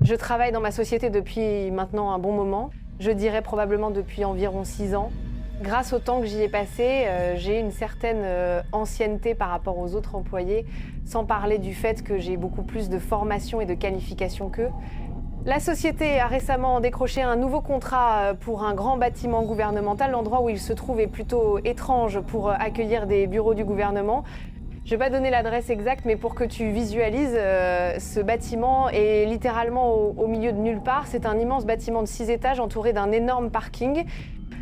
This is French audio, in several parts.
Je travaille dans ma société depuis maintenant un bon moment, je dirais probablement depuis environ 6 ans. Grâce au temps que j'y ai passé, j'ai une certaine ancienneté par rapport aux autres employés, sans parler du fait que j'ai beaucoup plus de formation et de qualification qu'eux. La société a récemment décroché un nouveau contrat pour un grand bâtiment gouvernemental. L'endroit où il se trouve est plutôt étrange pour accueillir des bureaux du gouvernement. Je ne vais pas donner l'adresse exacte, mais pour que tu visualises, ce bâtiment est littéralement au milieu de nulle part. C'est un immense bâtiment de 6 étages entouré d'un énorme parking.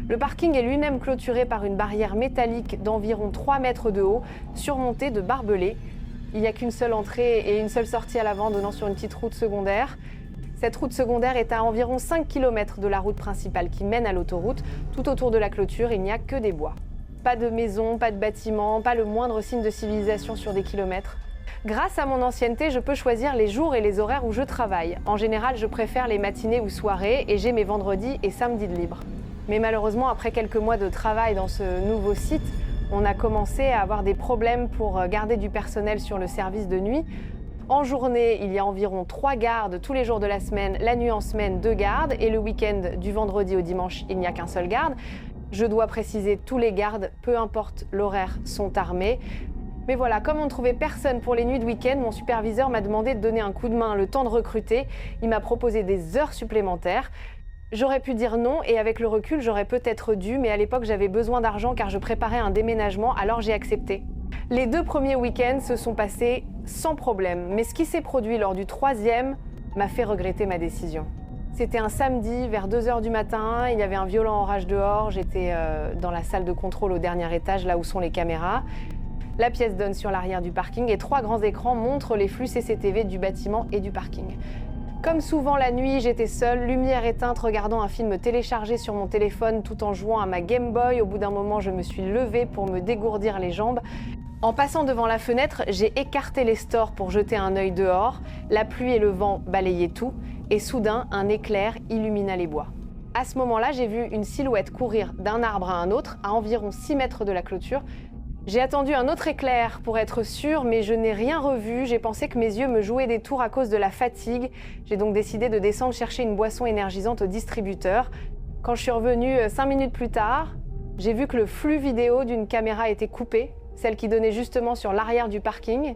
Le parking est lui-même clôturé par une barrière métallique d'environ 3 mètres de haut, surmontée de barbelés. Il n'y a qu'une seule entrée et une seule sortie à l'avant donnant sur une petite route secondaire. Cette route secondaire est à environ 5 km de la route principale qui mène à l'autoroute. Tout autour de la clôture, il n'y a que des bois. Pas de maison, pas de bâtiment, pas le moindre signe de civilisation sur des kilomètres. Grâce à mon ancienneté, je peux choisir les jours et les horaires où je travaille. En général, je préfère les matinées ou soirées et j'ai mes vendredis et samedis de libre. Mais malheureusement, après quelques mois de travail dans ce nouveau site, on a commencé à avoir des problèmes pour garder du personnel sur le service de nuit. En journée, il y a environ 3 gardes tous les jours de la semaine, la nuit en semaine 2 gardes et le week-end du vendredi au dimanche, il n'y a qu'un seul garde. Je dois préciser, tous les gardes, peu importe l'horaire, sont armés. Mais voilà, comme on ne trouvait personne pour les nuits de week-end, mon superviseur m'a demandé de donner un coup de main le temps de recruter. Il m'a proposé des heures supplémentaires. J'aurais pu dire non et avec le recul, j'aurais peut-être dû, mais à l'époque, j'avais besoin d'argent car je préparais un déménagement, alors j'ai accepté. Les 2 premiers week-ends se sont passés sans problème, mais ce qui s'est produit lors du 3e m'a fait regretter ma décision. C'était un samedi vers 2 h du matin, il y avait un violent orage dehors, j'étais dans la salle de contrôle au dernier étage, là où sont les caméras. La pièce donne sur l'arrière du parking et 3 grands écrans montrent les flux CCTV du bâtiment et du parking. Comme souvent la nuit, j'étais seule, lumière éteinte, regardant un film téléchargé sur mon téléphone tout en jouant à ma Game Boy. Au bout d'un moment, je me suis levée pour me dégourdir les jambes. En passant devant la fenêtre, j'ai écarté les stores pour jeter un œil dehors. La pluie et le vent balayaient tout et soudain, un éclair illumina les bois. À ce moment-là, j'ai vu une silhouette courir d'un arbre à un autre, à environ 6 mètres de la clôture. J'ai attendu un autre éclair pour être sûre, mais je n'ai rien revu. J'ai pensé que mes yeux me jouaient des tours à cause de la fatigue. J'ai donc décidé de descendre chercher une boisson énergisante au distributeur. Quand je suis revenue 5 minutes plus tard, j'ai vu que le flux vidéo d'une caméra était coupé, celle qui donnait justement sur l'arrière du parking.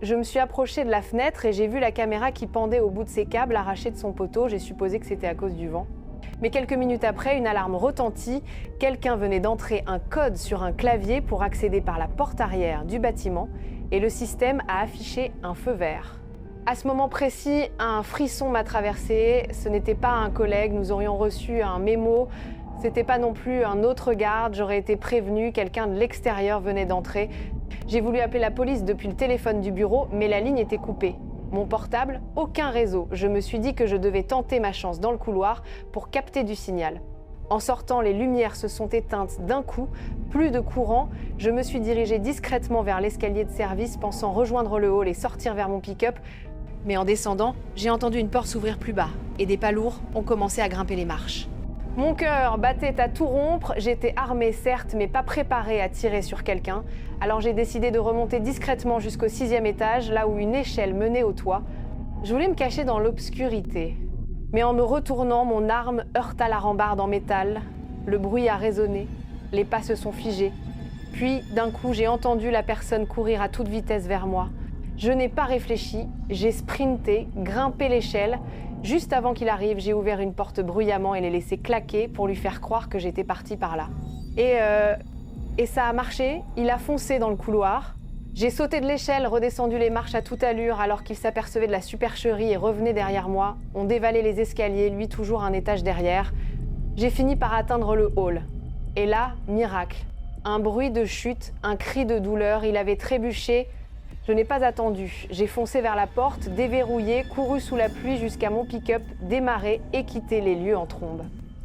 Je me suis approchée de la fenêtre et j'ai vu la caméra qui pendait au bout de ses câbles arrachés de son poteau. J'ai supposé que c'était à cause du vent. Mais quelques minutes après, une alarme retentit. Quelqu'un venait d'entrer un code sur un clavier pour accéder par la porte arrière du bâtiment et le système a affiché un feu vert. À ce moment précis, un frisson m'a traversé. Ce n'était pas un collègue, nous aurions reçu un mémo. C'était pas non plus un autre garde, j'aurais été prévenue, quelqu'un de l'extérieur venait d'entrer. J'ai voulu appeler la police depuis le téléphone du bureau, mais la ligne était coupée. Mon portable, aucun réseau. Je me suis dit que je devais tenter ma chance dans le couloir pour capter du signal. En sortant, les lumières se sont éteintes d'un coup, plus de courant. Je me suis dirigée discrètement vers l'escalier de service, pensant rejoindre le hall et sortir vers mon pick-up. Mais en descendant, j'ai entendu une porte s'ouvrir plus bas et des pas lourds ont commencé à grimper les marches. Mon cœur battait à tout rompre, j'étais armée certes, mais pas préparée à tirer sur quelqu'un. Alors j'ai décidé de remonter discrètement jusqu'au 6e étage, là où une échelle menait au toit. Je voulais me cacher dans l'obscurité. Mais en me retournant, mon arme heurta la rambarde en métal. Le bruit a résonné, les pas se sont figés. Puis, d'un coup, j'ai entendu la personne courir à toute vitesse vers moi. Je n'ai pas réfléchi, j'ai sprinté, grimpé l'échelle. Juste avant qu'il arrive, j'ai ouvert une porte bruyamment et l'ai laissé claquer pour lui faire croire que j'étais partie par là. Et ça a marché, il a foncé dans le couloir. J'ai sauté de l'échelle, redescendu les marches à toute allure alors qu'il s'apercevait de la supercherie et revenait derrière moi. On dévalait les escaliers, lui toujours un étage derrière. J'ai fini par atteindre le hall. Et là, miracle. Un bruit de chute, un cri de douleur, il avait trébuché. Je n'ai pas attendu. J'ai foncé vers la porte, déverrouillé, couru sous la pluie jusqu'à mon pick-up, démarré et quitté les lieux en trombe.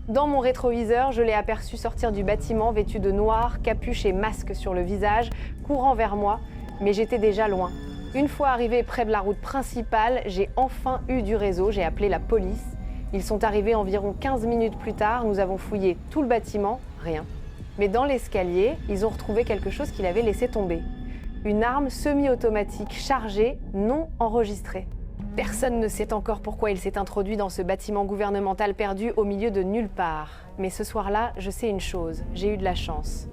Dans mon rétroviseur, je l'ai aperçu sortir du bâtiment vêtu de noir, capuche et masque sur le visage, courant vers moi, mais j'étais déjà loin. Une fois arrivé près de la route principale, j'ai enfin eu du réseau, j'ai appelé la police. Ils sont arrivés environ 15 minutes plus tard, nous avons fouillé tout le bâtiment, rien. Mais dans l'escalier, ils ont retrouvé quelque chose qu'il avait laissé tomber. Une arme semi-automatique chargée, non enregistrée. Personne ne sait encore pourquoi il s'est introduit dans ce bâtiment gouvernemental perdu au milieu de nulle part. Mais ce soir-là, je sais une chose, j'ai eu de la chance.